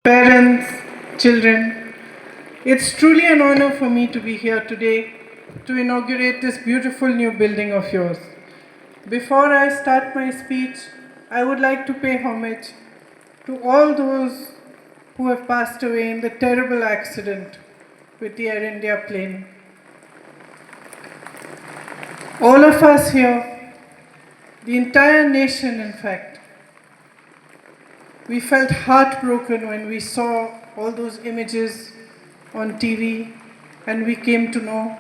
Parents, children, it's truly an honor for me to be here today to inaugurate this beautiful new building of yours. Before I start my speech, I would like to pay homage to all those who have passed away in the terrible accident with the Air India plane. All of us here, the entire nation in fact, we felt heartbroken when we saw all those images on TV and we came to know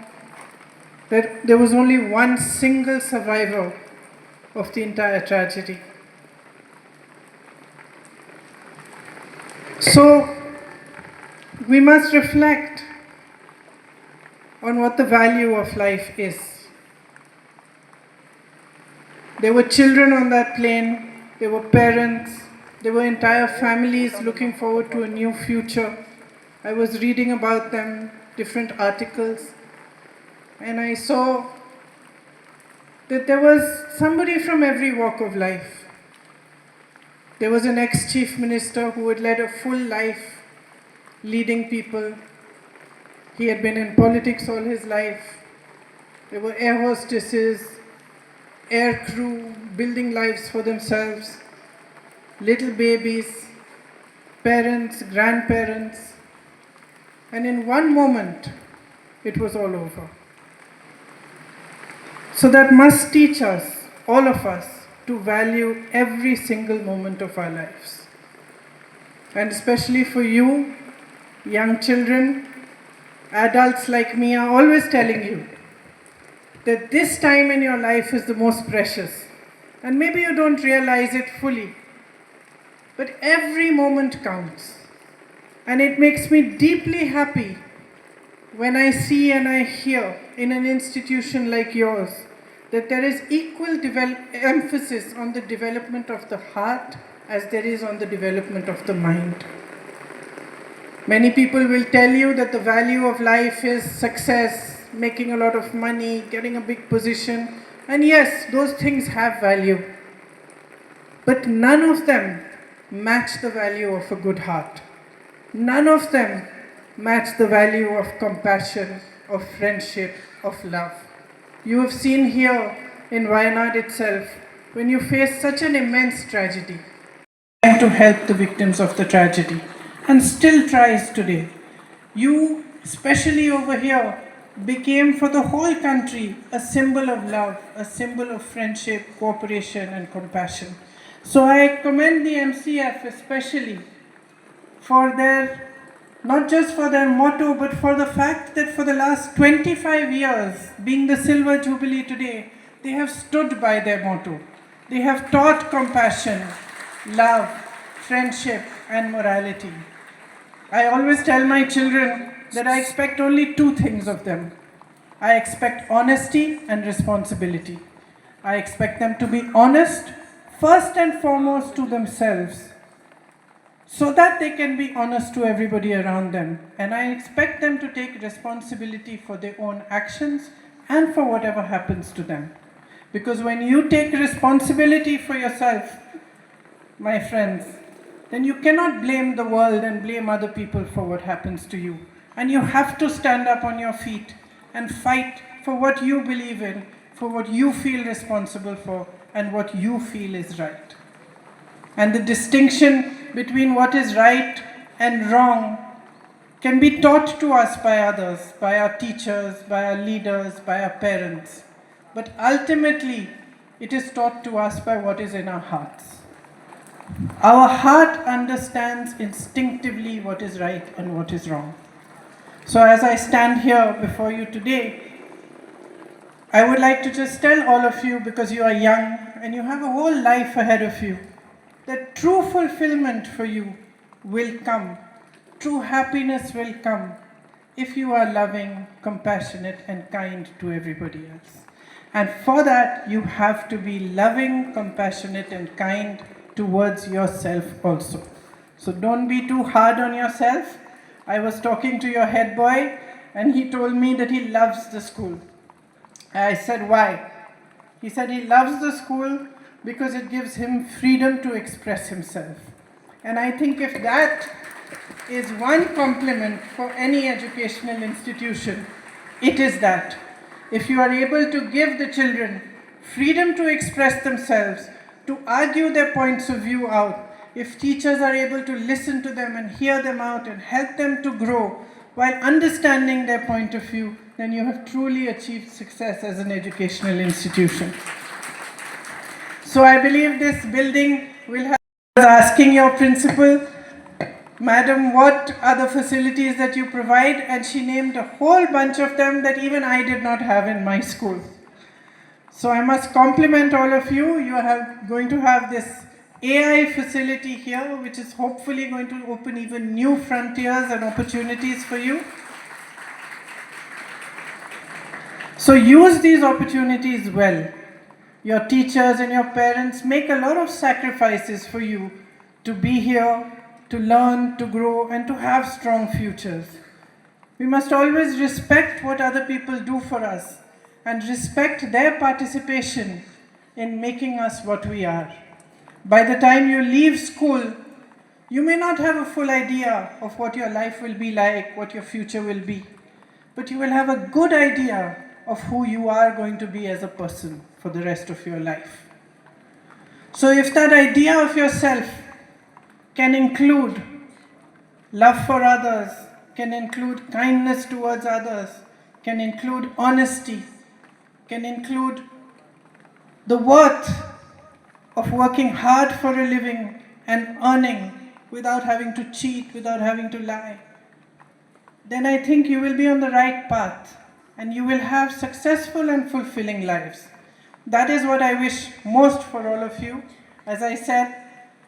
that there was only one single survivor of the entire tragedy. So we must reflect on what the value of life is. There were children on that plane, there were parents, there were entire families looking forward to a new future. I was reading about them, different articles, and I saw that there was somebody from every walk of life. There was an ex-chief minister who had led a full life leading people. He had been in politics all his life. There were air hostesses, air crew, building lives for themselves, little babies, parents, grandparents, and in one moment, it was all over. So that must teach us, all of us, to value every single moment of our lives. And especially for you, young children, adults like me are always telling you that this time in your life is the most precious. And maybe you don't realize it fully, but every moment counts. And it makes me deeply happy when I see and I hear in an institution like yours that there is equal emphasis on the development of the heart as there is on the development of the mind. Many people will tell you that the value of life is success, making a lot of money, getting a big position. And yes, those things have value. But none of them match the value of a good heart. None of them match the value of compassion, of friendship, of love. You have seen here in Wayanad itself, when you face such an immense tragedy, trying to help the victims of the tragedy, and still tries today. You, especially over here, became for the whole country a symbol of love, a symbol of friendship, cooperation, and compassion. So I commend the MCF especially for their, not just for their motto, but for the fact that for the last 25 years, being the Silver Jubilee today, they have stood by their motto. They have taught compassion, love, friendship, and morality. I always tell my children that I expect only two things of them. I expect honesty and responsibility. I expect them to be honest, first and foremost to themselves, so that they can be honest to everybody around them. And I expect them to take responsibility for their own actions and for whatever happens to them. Because when you take responsibility for yourself, my friends, then you cannot blame the world and blame other people for what happens to you. And you have to stand up on your feet and fight for what you believe in, for what you feel responsible for, and what you feel is right. And the distinction between what is right and wrong can be taught to us by others, by our teachers, by our leaders, by our parents. But ultimately, it is taught to us by what is in our hearts. Our heart understands instinctively what is right and what is wrong. So as I stand here before you today, I would like to just tell all of you, because you are young and you have a whole life ahead of you, that true fulfillment for you will come. True happiness will come if you are loving, compassionate, and kind to everybody else. And for that, you have to be loving, compassionate, and kind towards yourself also. So don't be too hard on yourself. I was talking to your head boy, and he told me that he loves the school. I said, why? He said he loves the school because it gives him freedom to express himself. And I think if that is one compliment for any educational institution, it is that if you are able to give the children freedom to express themselves, to argue their points of view out, if teachers are able to listen to them and hear them out and help them to grow while understanding their point of view, then you have truly achieved success as an educational institution. So I believe this building will have, asking your principal, Madam, what are the facilities that you provide? And she named a whole bunch of them that even I did not have in my school. So I must compliment all of you. You are going to have this AI facility here, which is hopefully going to open even new frontiers and opportunities for you. So use these opportunities well. Your teachers and your parents make a lot of sacrifices for you to be here, to learn, to grow, and to have strong futures. We must always respect what other people do for us and respect their participation in making us what we are. By the time you leave school, you may not have a full idea of what your life will be like, what your future will be, but you will have a good idea of who you are going to be as a person for the rest of your life. So if that idea of yourself can include love for others, can include kindness towards others, can include honesty, can include the worth of working hard for a living and earning without having to cheat, without having to lie, then I think you will be on the right path and you will have successful and fulfilling lives. That is what I wish most for all of you. As I said,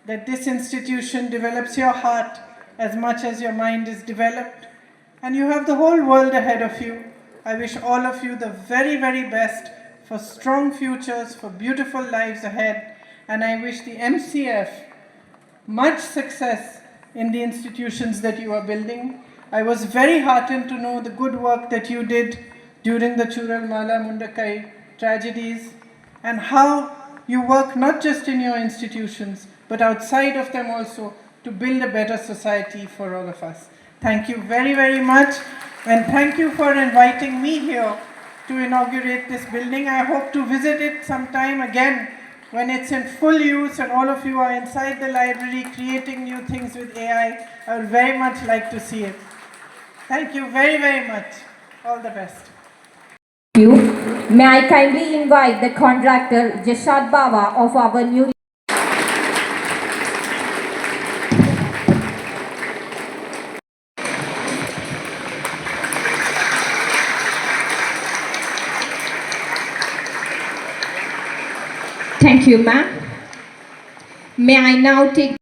that this institution develops your heart as much as your mind is developed, and you have the whole world ahead of you. I wish all of you the very, very best for strong futures, for beautiful lives ahead, and I wish the MCF much success in the institutions that you are building. I was very heartened to know the good work that you did during the Churalmala Mundakai tragedies, and how you work not just in your institutions, but outside of them also, to build a better society for all of us. Thank you very, very much, and thank you for inviting me here to inaugurate this building. I hope to visit it sometime again when it's in full use and all of you are inside the library creating new things with AI. I would very much like to see it. Thank you very, very much. All the best. Thank you. May I kindly invite the contractor Jashad Bawa of our new Thank you, ma'am. May I now take